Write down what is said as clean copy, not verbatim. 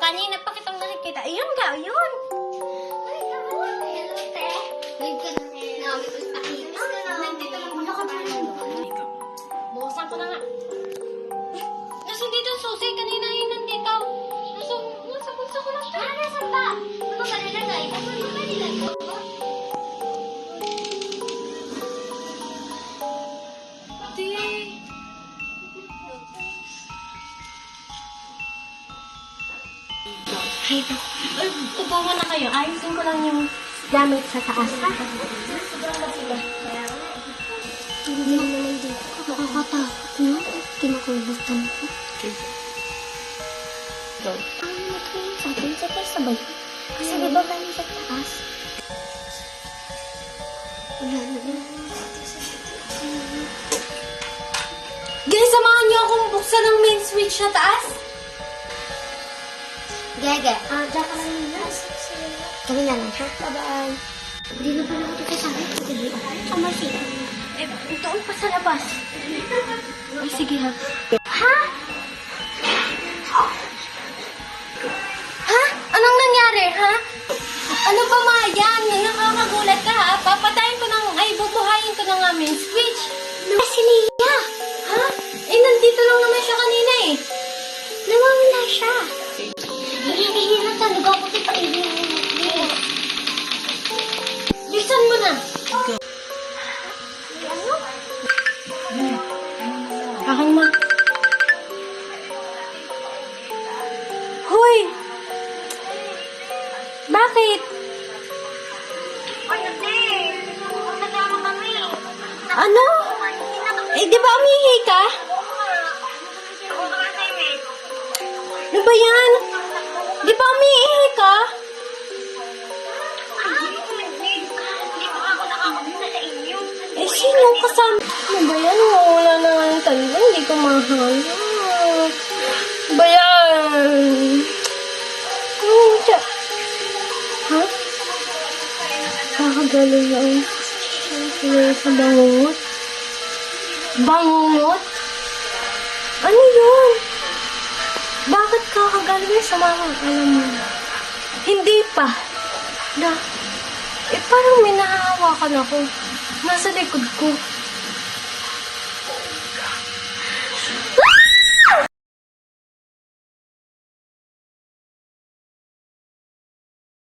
Kanina pa kitang nakikita. Ayun ka, ayun. Ay, hello, te. Live ka na. Nandito lang ako kapatid. Bukasan ko na nga. Nasaan dito ang susi? Kanina yun nandito. Nasa bulsa ko lang siya. Nasa pa? Ano ba nilagay? Ano ba nilagay? Ate. Ay, upo na kayo. Ayusin ko lang yung gamit sa taas. Hindi naman dito. Nakakatakot na. Kinakulitan ko. Ano ito yung sabi? Sabay-sabay. Kasi diba kayo sa taas? Wala na lang. Guys, samahan niyo akong buksan ng main switch sa taas. Gege. Diyan ka lang nila. Kami na lang, ha? Bye-bye. Hindi na pala ako dito sa akin. Hindi ako. Kamasi. Doon pa sa labas. Ay, sige ha. Ha? Ha? Anong nangyari, ha? Ano ba, Mayan? Nakakagulat ka, ha? Papatayin ko ng, ay, bubuhayin ko ng aming switch. Si Nia. Ha? Eh, nandito lang naman siya kanina, eh. Nawawala siya. Hihirap talaga ako kita ihihirap. Bilisan mo na. Akong ma... Hoy! Bakit? Nagama kami. Ano? Eh, di ba umihi ka? Ano ba yan? Di ba umihi ka? Eh, sino kasama? Ano ba yan? Wala na nga yung tanda. Hindi ko mahal. Ano ba yan? Ano siya? Ha? Kakagaling lang. Sa bangungot. Bangungot? Ano yun? Bakit kakagaling sa mga alam mo? Hindi pa. Na, eh parang may nahahawakan ako. Nasa likod ko.